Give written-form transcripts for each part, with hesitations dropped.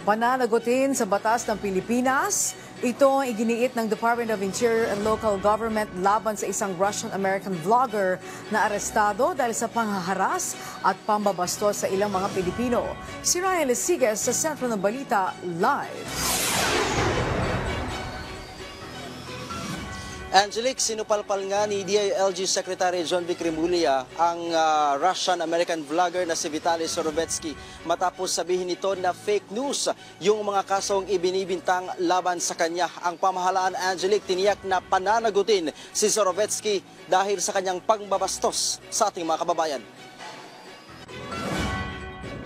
Pananagutin sa batas ng Pilipinas. Ito ang iginiit ng Department of Interior and Local Government laban sa isang Russian-American vlogger na arestado dahil sa panghaharas at pambabastos sa ilang mga Pilipino. Si Ryan Lesigas sa Sentro ng Balita Live. Angelique, sinupalpal nga ni DILG Secretary John Vic Remulla ang Russian-American vlogger na si Vitaly Surovetsky matapos sabihin nito na fake news yung mga kasong ibinibintang laban sa kanya. Ang pamahalaan, Angelique, tiniyak na pananagutin si Surovetsky dahil sa kanyang pangbabastos sa ating mga kababayan.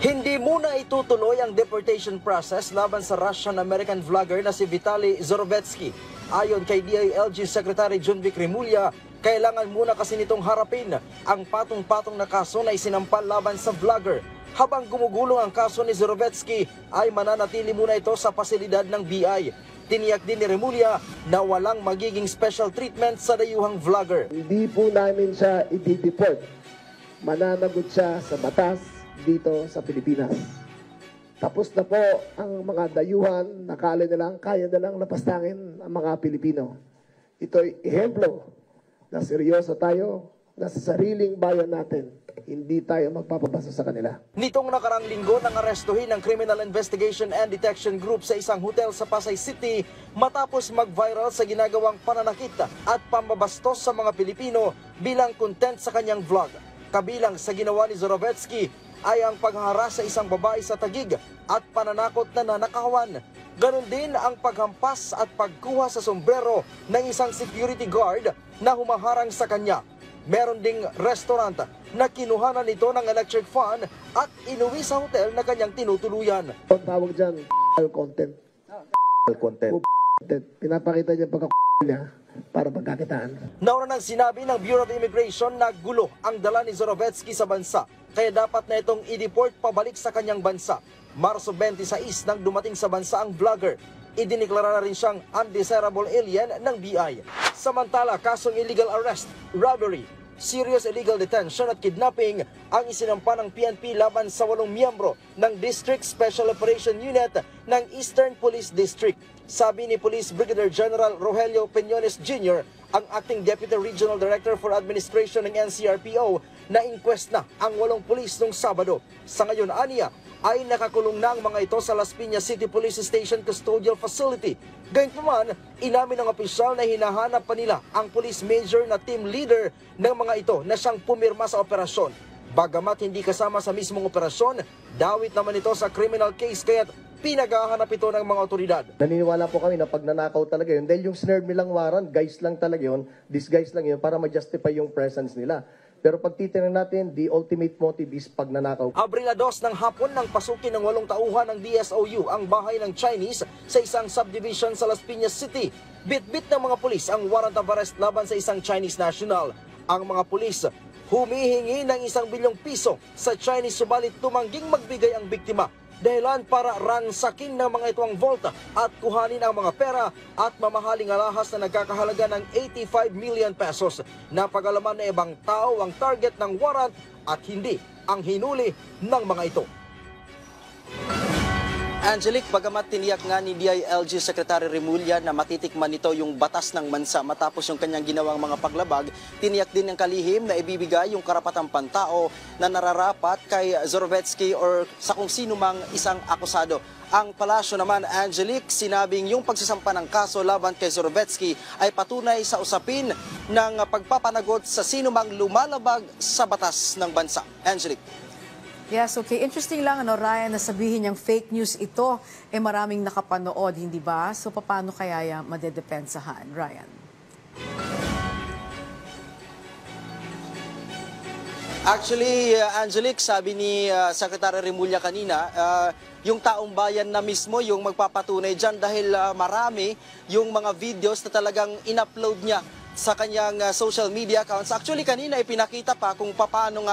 Hindi muna itutuloy ang deportation process laban sa Russian-American vlogger na si Vitaly Surovetsky. Ayon kay DILG Secretary John Vic Remulla, kailangan muna kasi nitong harapin ang patong-patong na kaso na isinampal laban sa vlogger. Habang gumugulong ang kaso ni Surovetsky, ay mananatili muna ito sa pasilidad ng BI. Tiniyak din ni Remulla na walang magiging special treatment sa dayuhang vlogger. Hindi po namin siya i-deport. Mananagot siya sa batas dito sa Pilipinas. Tapos na po ang mga dayuhan, nakala na lang, kaya na lang napastangin ang mga Pilipino. Ito'y ehemplo na seryoso tayo na sa sariling bayan natin. Hindi tayo magpapabasa sa kanila. Nitong nakarang linggo nang arestuhin ng Criminal Investigation and Detection Group sa isang hotel sa Pasay City matapos mag-viral sa ginagawang pananakit at pambabastos sa mga Pilipino bilang content sa kanyang vlog. Kabilang sa ginawa ni Surovetsky ay ang paghaharas sa isang babae sa Taguig at pananakot na nanakawan. Ganon din ang paghampas at pagkuha sa sombrero ng isang security guard na humaharang sa kanya. Meron ding restaurant na kinuhanan nito ng electric fan at inuwi sa hotel na kanyang tinutuluyan. Ang tawag dyan, content. Content. Pinapakita niya pagka niya para pagkakitaan. Nauna nang sinabi ng Bureau of Immigration na gulo ang dala ni Surovetsky sa bansa, kaya dapat na itong i-deport pabalik sa kanyang bansa. Marso 26 nang dumating sa bansa ang vlogger. Idiniklara na rin siyang undesirable alien ng BI. Samantala, kasong illegal arrest, robbery, serious illegal detention at kidnapping ang isinampa ng PNP laban sa 8 miyembro ng District Special Operation Unit ng Eastern Police District. Sabi ni Police Brigadier General Rogelio Peñones Jr., ang Acting Deputy Regional Director for Administration ng NCRPO, na inquest na ang 8 pulis nung Sabado. Sa ngayon, aniya, ay nakakulong na ang mga ito sa Las Piñas City Police Station Custodial Facility. Gayunpaman, inamin ng opisyal na hinahanap pa nila ang police major na team leader ng mga ito na siyang pumirma sa operasyon. Bagamat hindi kasama sa mismong operasyon, dawit naman ito sa criminal case kaya't pinaghahanap ito ng mga otoridad. Naniniwala po kami na pag nanakaw talaga yun, dahil yung snare nilang warrant, guys lang talaga yun, disguise lang yun para ma-justify yung presence nila. Pero pag titingnan natin, the ultimate motive is pagnanakaw. Abril 2 ng hapon nang pasukin ng 8 tauhan ng DSOU ang bahay ng Chinese sa isang subdivision sa Las Piñas City. Bit-bit ng mga pulis ang warrant of arrest laban sa isang Chinese national. Ang mga pulis humihingi ng 1 bilyong piso sa Chinese, subalit tumangging magbigay ang biktima. Dahilan para ransakin ng mga ito ang vault at kuhanin ang mga pera at mamahaling alahas na nagkakahalaga ng 85 million pesos. Napag-alaman na ibang tao ang target ng warrant at hindi ang hinuli ng mga ito. Angelique, bagamat tiniyak nga ni DILG Secretary Remulla na matitikman nito yung batas ng bansa matapos yung kanyang ginawang mga paglabag, tiniyak din ng kalihim na ibibigay yung karapatang pantao na nararapat kay Surovetsky or sa kung sino mang isang akusado. Ang palasyo naman, Angelique, sinabing yung pagsasampa ng kaso laban kay Surovetsky ay patunay sa usapin ng pagpapanagot sa sino mang lumalabag sa batas ng bansa. Angelique. Yes, okay. Interesting lang, Ryan, na sabihin niyang fake news ito, maraming nakapanood, hindi ba? So, paano kaya madedepensahan, Ryan? Actually, Angelique, sabi ni Secretary Remulla kanina, yung taong bayan na mismo yung magpapatunay dyan dahil marami yung mga videos na talagang in-upload niya sa kanyang social media accounts. Actually, kanina ipinakita pa kung paano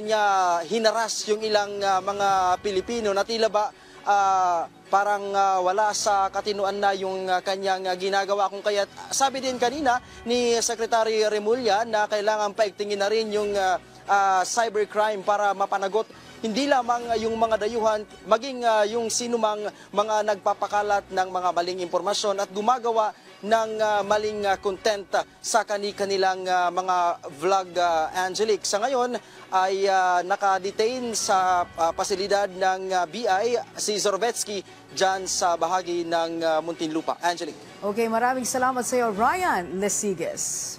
niya hinaras yung ilang mga Pilipino na tila ba parang wala sa katinuan na yung kanyang ginagawa. Kung kaya sabi din kanina ni Secretary Remulla na kailangan paigtingin na rin yung cybercrime para mapanagot hindi lamang yung mga dayuhan, maging yung sinumang mga nagpapakalat ng mga maling impormasyon at gumagawa ng maling content sa kanilang mga vlog, Angelique. Sa ngayon ay naka-detain sa pasilidad ng BI si Zorovetsky dyan sa bahagi ng Muntinlupa. Angelique. Okay, maraming salamat sa iyo, Ryan Lesiges.